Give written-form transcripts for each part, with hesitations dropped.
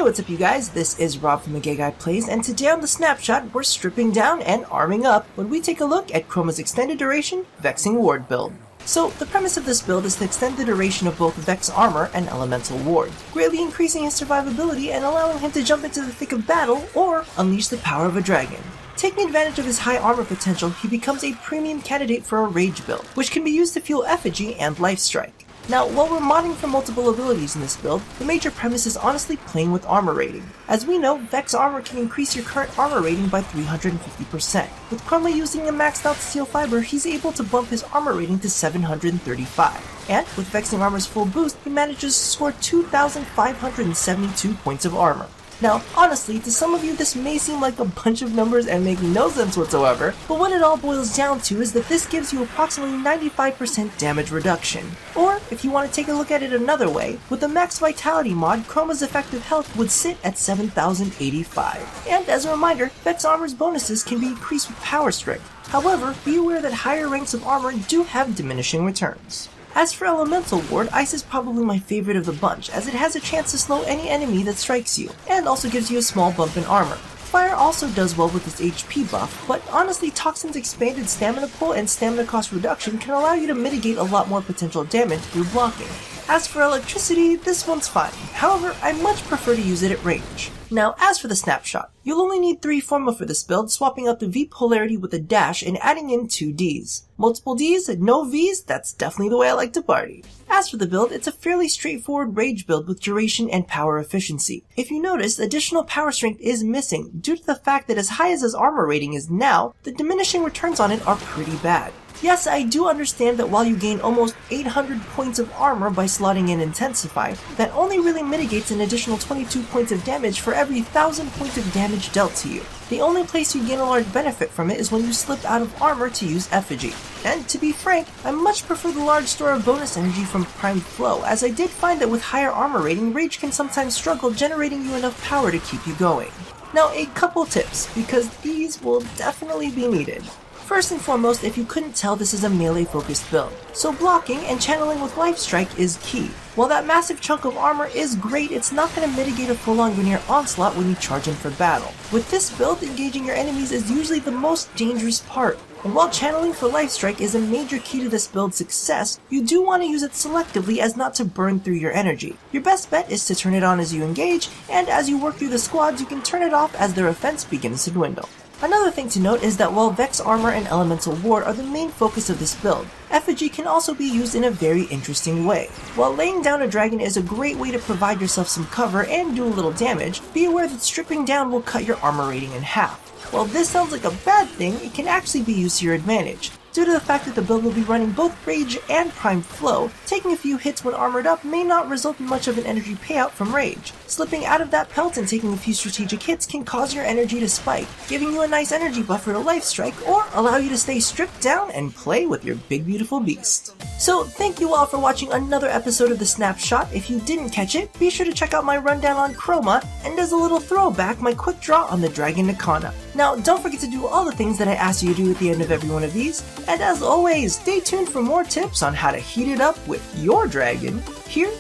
Hey, what's up you guys? This is Rob from The Gay Guy Plays, and today on The Snapshot, we're stripping down and arming up when we take a look at Chroma's Extended Duration Vexing Ward build. So, the premise of this build is to extend the duration of both Vex Armor and Elemental Ward, greatly increasing his survivability and allowing him to jump into the thick of battle or unleash the power of a dragon. Taking advantage of his high armor potential, he becomes a premium candidate for a rage build, which can be used to fuel effigy and life strike. Now, while we're modding for multiple abilities in this build, the major premise is honestly playing with armor rating. As we know, Vex Armor can increase your current armor rating by 350%. With Chroma using a maxed out steel fiber, he's able to bump his armor rating to 735. And with Vexing Armor's full boost, he manages to score 2,572 points of armor. Now, honestly, to some of you this may seem like a bunch of numbers and make no sense whatsoever, but what it all boils down to is that this gives you approximately 95% damage reduction. Or, if you want to take a look at it another way, with the Max Vitality mod, Chroma's effective health would sit at 7,085. And as a reminder, Vex Armor's bonuses can be increased with Power Strength. However, be aware that higher ranks of armor do have diminishing returns. As for Elemental Ward, Ice is probably my favorite of the bunch, as it has a chance to slow any enemy that strikes you, and also gives you a small bump in armor. Fire also does well with its HP buff, but honestly Toxin's expanded stamina pool and stamina cost reduction can allow you to mitigate a lot more potential damage through blocking. As for electricity, this one's fine, however I much prefer to use it at range. Now as for the snapshot, you'll only need 3 Forma for this build, swapping out the V polarity with a dash and adding in 2 Ds. Multiple Ds, no Vs, that's definitely the way I like to party. As for the build, it's a fairly straightforward rage build with duration and power efficiency. If you notice, additional power strength is missing due to the fact that as high as his armor rating is now, the diminishing returns on it are pretty bad. Yes, I do understand that while you gain almost 800 points of armor by slotting in Intensify, that only really mitigates an additional 22 points of damage for every 1,000 points of damage dealt to you. The only place you gain a large benefit from it is when you slip out of armor to use Effigy. And to be frank, I much prefer the large store of bonus energy from Primed Flow, as I did find that with higher armor rating, Rage can sometimes struggle generating you enough power to keep you going. Now a couple tips, because these will definitely be needed. First and foremost, if you couldn't tell, this is a melee-focused build, so blocking and channeling with Life Strike is key. While that massive chunk of armor is great, it's not going to mitigate a full-on Grineer onslaught when you charge in for battle. With this build, engaging your enemies is usually the most dangerous part, and while channeling for Life Strike is a major key to this build's success, you do want to use it selectively as not to burn through your energy. Your best bet is to turn it on as you engage, and as you work through the squads, you can turn it off as their offense begins to dwindle. Another thing to note is that while Vex Armor and Elemental Ward are the main focus of this build, Effigy can also be used in a very interesting way. While laying down a dragon is a great way to provide yourself some cover and do a little damage, be aware that stripping down will cut your armor rating in half. While this sounds like a bad thing, it can actually be used to your advantage. Due to the fact that the build will be running both Rage and Primed Flow, taking a few hits when armored up may not result in much of an energy payout from Rage. Slipping out of that pelt and taking a few strategic hits can cause your energy to spike, giving you a nice energy buffer to Life Strike or allow you to stay stripped down and play with your big beautiful beast. So thank you all for watching another episode of The Snapshot. If you didn't catch it, be sure to check out my rundown on Chroma, and as a little throwback, my quick draw on the Dragon Nikana. Now don't forget to do all the things that I asked you to do at the end of every one of these. And as always, stay tuned for more tips on how to heat it up with your dragon here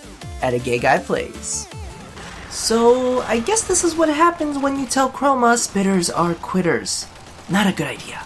at A Gay Guy Plays. So, I guess this is what happens when you tell Chroma spitters are quitters. Not a good idea.